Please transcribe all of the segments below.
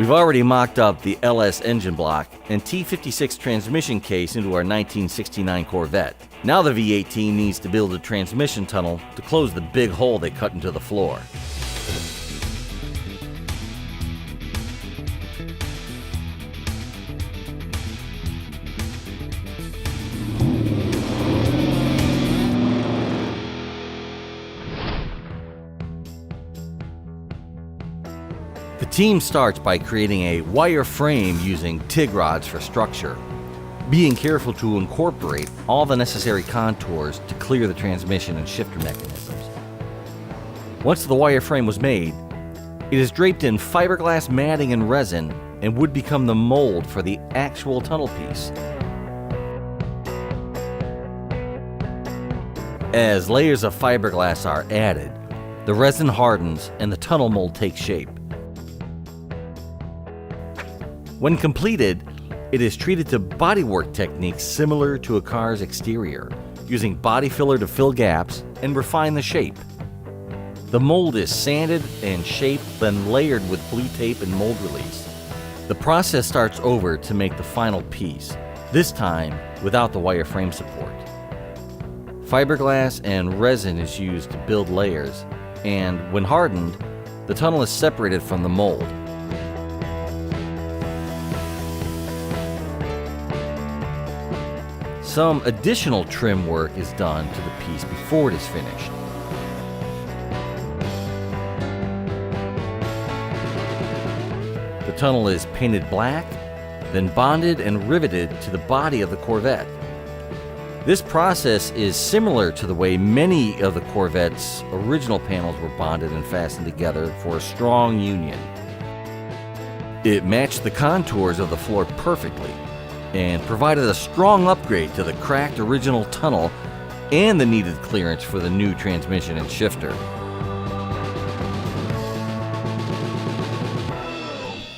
We've already mocked up the LS engine block and T56 transmission case into our 1969 Corvette. Now the V8 team needs to build a transmission tunnel to close the big hole they cut into the floor. The team starts by creating a wire frame using TIG rods for structure, being careful to incorporate all the necessary contours to clear the transmission and shifter mechanisms. Once the wire frame was made, it is draped in fiberglass matting and resin and would become the mold for the actual tunnel piece. As layers of fiberglass are added, the resin hardens and the tunnel mold takes shape. When completed, it is treated to bodywork techniques similar to a car's exterior, using body filler to fill gaps and refine the shape. The mold is sanded and shaped, then layered with blue tape and mold release. The process starts over to make the final piece, this time without the wire frame support. Fiberglass and resin is used to build layers, and when hardened, the tunnel is separated from the mold. Some additional trim work is done to the piece before it is finished. The tunnel is painted black, then bonded and riveted to the body of the Corvette. This process is similar to the way many of the Corvette's original panels were bonded and fastened together for a strong union. It matched the contours of the floor perfectly, and provided a strong upgrade to the cracked original tunnel and the needed clearance for the new transmission and shifter.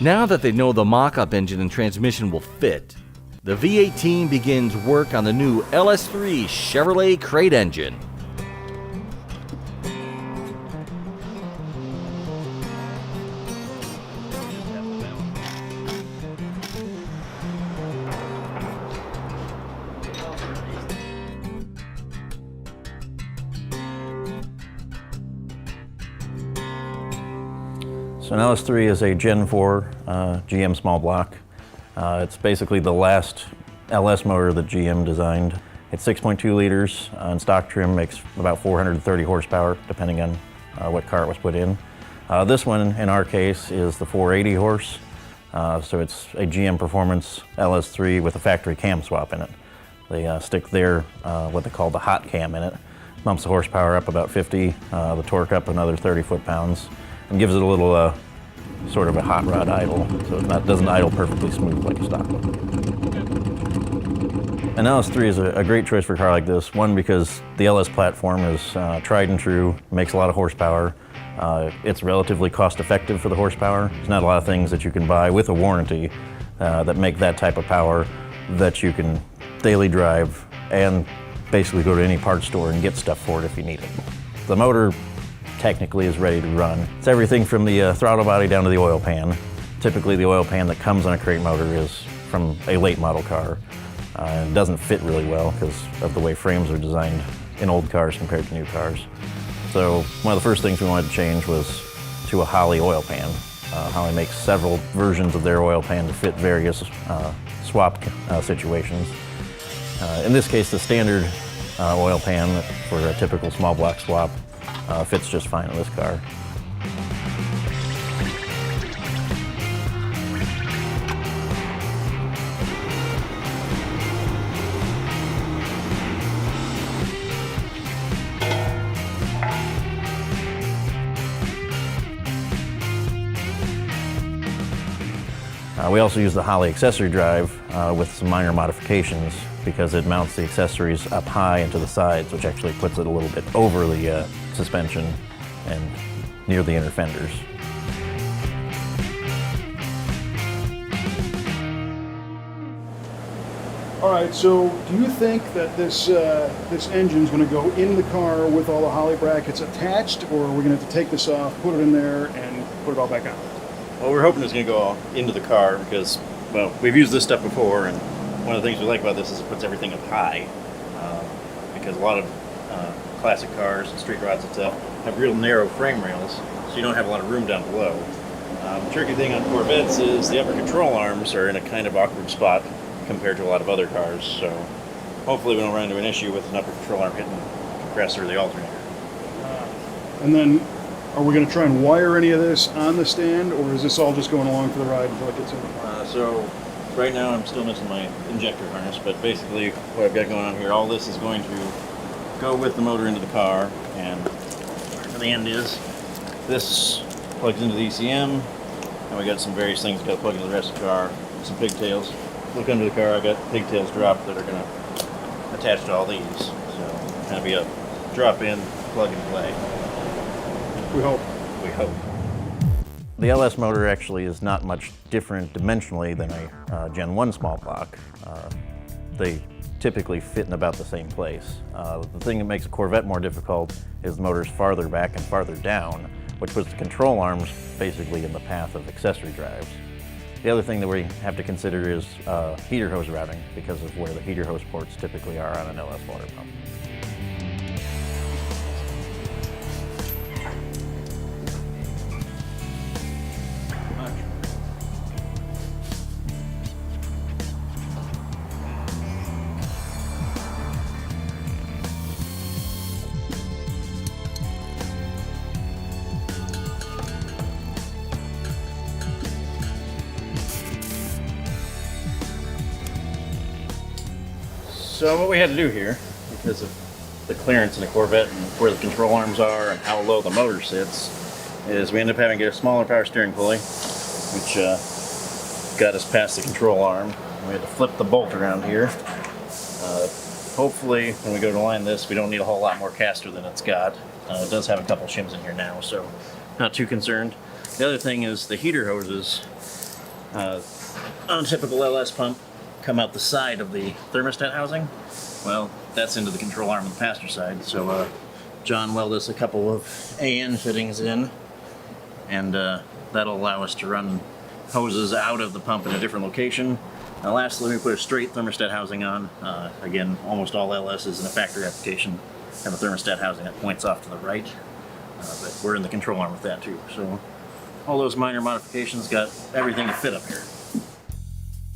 Now that they know the mock-up engine and transmission will fit, the V8 team begins work on the new LS3 Chevrolet crate engine. So an LS3 is a Gen 4 GM small block. It's basically the last LS motor that GM designed. It's 6.2 liters on stock trim, makes about 430 horsepower depending on what car it was put in. This one, in our case, is the 480 horse. So it's a GM Performance LS3 with a factory cam swap in it. They stick their, what they call the hot cam in it. Bumps the horsepower up about 50, the torque up another 30 foot-pounds, and gives it a little sort of a hot rod idle, so it doesn't idle perfectly smooth like a stock one. An LS3 is a great choice for a car like this. One, because the LS platform is tried and true, makes a lot of horsepower. It's relatively cost-effective for the horsepower. There's not a lot of things that you can buy with a warranty that make that type of power that you can daily drive and basically go to any parts store and get stuff for it if you need it. The motor technically is ready to run. It's everything from the throttle body down to the oil pan. Typically the oil pan that comes on a crate motor is from a late model car. It doesn't fit really well because of the way frames are designed in old cars compared to new cars. So one of the first things we wanted to change was to a Holley oil pan. Holley makes several versions of their oil pan to fit various swap situations. In this case, the standard oil pan for a typical small block swap fits just fine in this car. We also use the Holley accessory drive with some minor modifications because it mounts the accessories up high and to the sides, which actually puts it a little bit over the suspension and near the inner fenders. All right, so do you think that this engine's going to go in the car with all the Holley brackets attached, or are we going to have to take this off, put it in there, and put it all back on? Well, we're hoping it's going to go into the car because, well, we've used this stuff before, and one of the things we like about this is it puts everything up high. Because a lot of classic cars and street rods and stuff have real narrow frame rails, so you don't have a lot of room down below. The tricky thing on Corvettes is the upper control arms are in a kind of awkward spot compared to a lot of other cars, so hopefully we don't run into an issue with an upper control arm hitting the compressor or the alternator. And then, are we going to try and wire any of this on the stand, or is this all just going along for the ride until it gets in the car? So right now I'm still missing my injector harness, but basically what I've got going on here, all this is going to go with the motor into the car, and where the end is, this plugs into the ECM, and we got some various things got to plug into the rest of the car, some pigtails. Look under the car, I got pigtails dropped that are going to attach to all these, so kind of be a drop in, plug and play. We hope. We hope. The LS motor actually is not much different dimensionally than a Gen 1 small block. They typically fit in about the same place. The thing that makes a Corvette more difficult is the motor's farther back and farther down, which puts the control arms basically in the path of accessory drives. The other thing that we have to consider is heater hose routing because of where the heater hose ports typically are on an LS water pump. So what we had to do here, because of the clearance in the Corvette and where the control arms are and how low the motor sits, is we ended up having to get a smaller power steering pulley, which got us past the control arm. We had to flip the bolt around here. Hopefully, when we go to line this, we don't need a whole lot more caster than it's got. It does have a couple shims in here now, so not too concerned. The other thing is the heater hoses on a typical LS pump come out the side of the thermostat housing. Well, that's into the control arm on the passenger side, so John welded us a couple of AN fittings in, and that'll allow us to run hoses out of the pump in a different location. Now lastly, we put a straight thermostat housing on. Again, almost all LSs in a factory application have a thermostat housing that points off to the right, but we're in the control arm with that too. So all those minor modifications got everything to fit up here.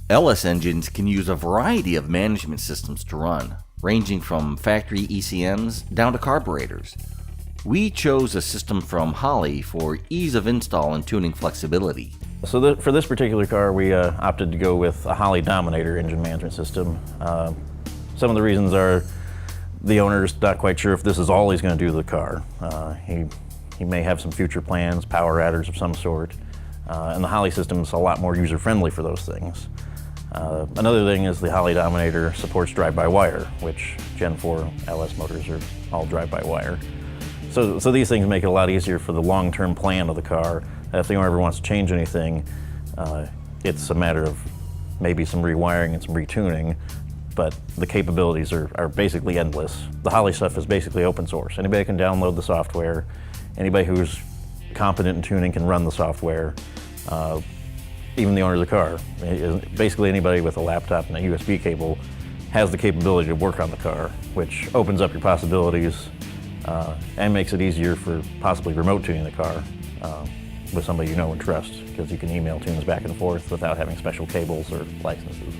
LS engines can use a variety of management systems to run, ranging from factory ECMs down to carburetors. We chose a system from Holley for ease of install and tuning flexibility. So for this particular car, we opted to go with a Holley Dominator engine management system. Some of the reasons are the owner's not quite sure if this is all he's going to do to the car. He may have some future plans, power adders of some sort, and the Holley system is a lot more user-friendly for those things. Another thing is the Holley Dominator supports drive-by-wire, which Gen 4 LS motors are all drive-by-wire. So these things make it a lot easier for the long-term plan of the car. If the owner ever wants to change anything, it's a matter of maybe some rewiring and some retuning, but the capabilities are basically endless. The Holley stuff is basically open source. Anybody can download the software. Anybody who's competent in tuning can run the software. Even the owner of the car. Basically anybody with a laptop and a USB cable has the capability to work on the car, which opens up your possibilities and makes it easier for possibly remote tuning the car with somebody you know and trust, because you can email tunes back and forth without having special cables or licenses.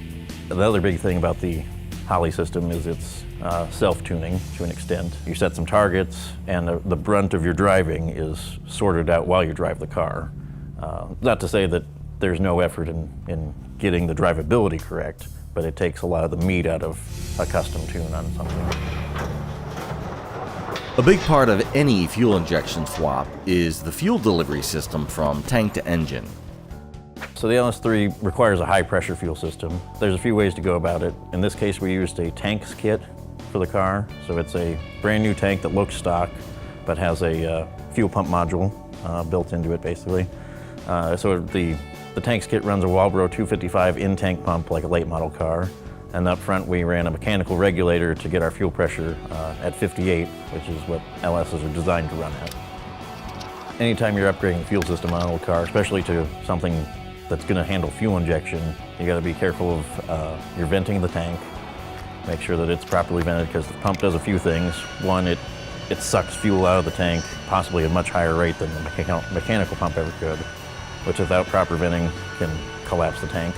The other big thing about the Holley system is it's self-tuning to an extent. You set some targets and the brunt of your driving is sorted out while you drive the car. Not to say that there's no effort in getting the drivability correct, but it takes a lot of the meat out of a custom tune on something. A big part of any fuel injection swap is the fuel delivery system from tank to engine. So the LS3 requires a high pressure fuel system. There's a few ways to go about it. In this case, we used a tanks kit for the car. So it's a brand new tank that looks stock, but has a fuel pump module built into it basically. So the tanks kit runs a Walbro 255 in-tank pump like a late model car. And up front we ran a mechanical regulator to get our fuel pressure at 58, which is what LSs are designed to run at. anytime you're upgrading the fuel system on an old car, especially to something that's going to handle fuel injection, you got to be careful of your venting the tank. Make sure that it's properly vented, because the pump does a few things. One, it sucks fuel out of the tank, possibly at a much higher rate than the mechanical pump ever could, which without proper venting can collapse the tank.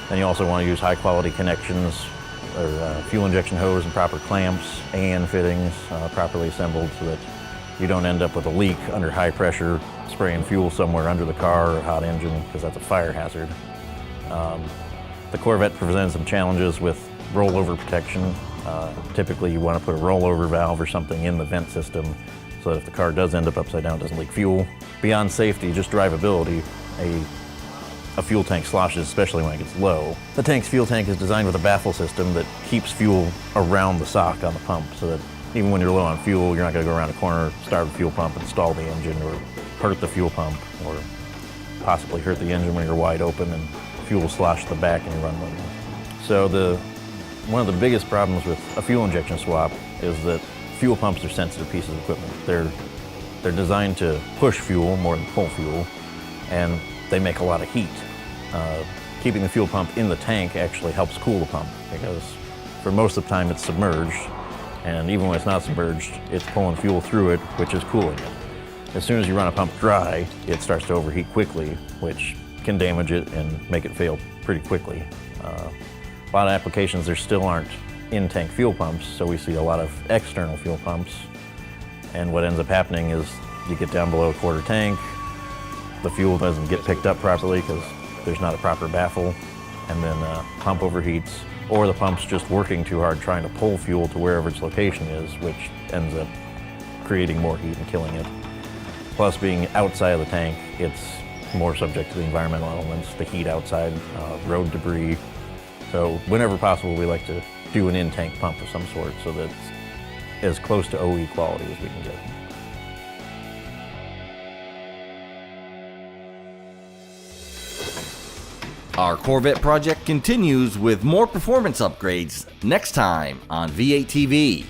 Then you also want to use high quality connections, or fuel injection hose and proper clamps and fittings properly assembled, so that you don't end up with a leak under high pressure, spraying fuel somewhere under the car or a hot engine, because that's a fire hazard. The Corvette presents some challenges with rollover protection. Typically you want to put a rollover valve or something in the vent system, so that if the car does end up upside down, it doesn't leak fuel. Beyond safety, just drivability, a fuel tank sloshes, especially when it gets low. The tank's fuel tank is designed with a baffle system that keeps fuel around the sock on the pump, so that even when you're low on fuel, you're not going to go around a corner, start the fuel pump, and stall the engine, or hurt the fuel pump, or possibly hurt the engine when you're wide open and fuel slosh to the back and you run low. So one of the biggest problems with a fuel injection swap is that fuel pumps are sensitive pieces of equipment. They're designed to push fuel more than pull fuel, and they make a lot of heat. Keeping the fuel pump in the tank actually helps cool the pump, because for most of the time it's submerged, and even when it's not submerged, it's pulling fuel through it, which is cooling it. As soon as you run a pump dry, it starts to overheat quickly, which can damage it and make it fail pretty quickly. A lot of applications, there still aren't in-tank fuel pumps, so we see a lot of external fuel pumps, and what ends up happening is you get down below a quarter tank, the fuel doesn't get picked up properly because there's not a proper baffle, and then pump overheats, or the pump's just working too hard trying to pull fuel to wherever its location is, which ends up creating more heat and killing it. Plus, being outside of the tank, it's more subject to the environmental elements, the heat outside, road debris. So whenever possible, we like to do an in-tank pump of some sort, so that it's as close to OE quality as we can get. Our Corvette project continues with more performance upgrades next time on V8 TV.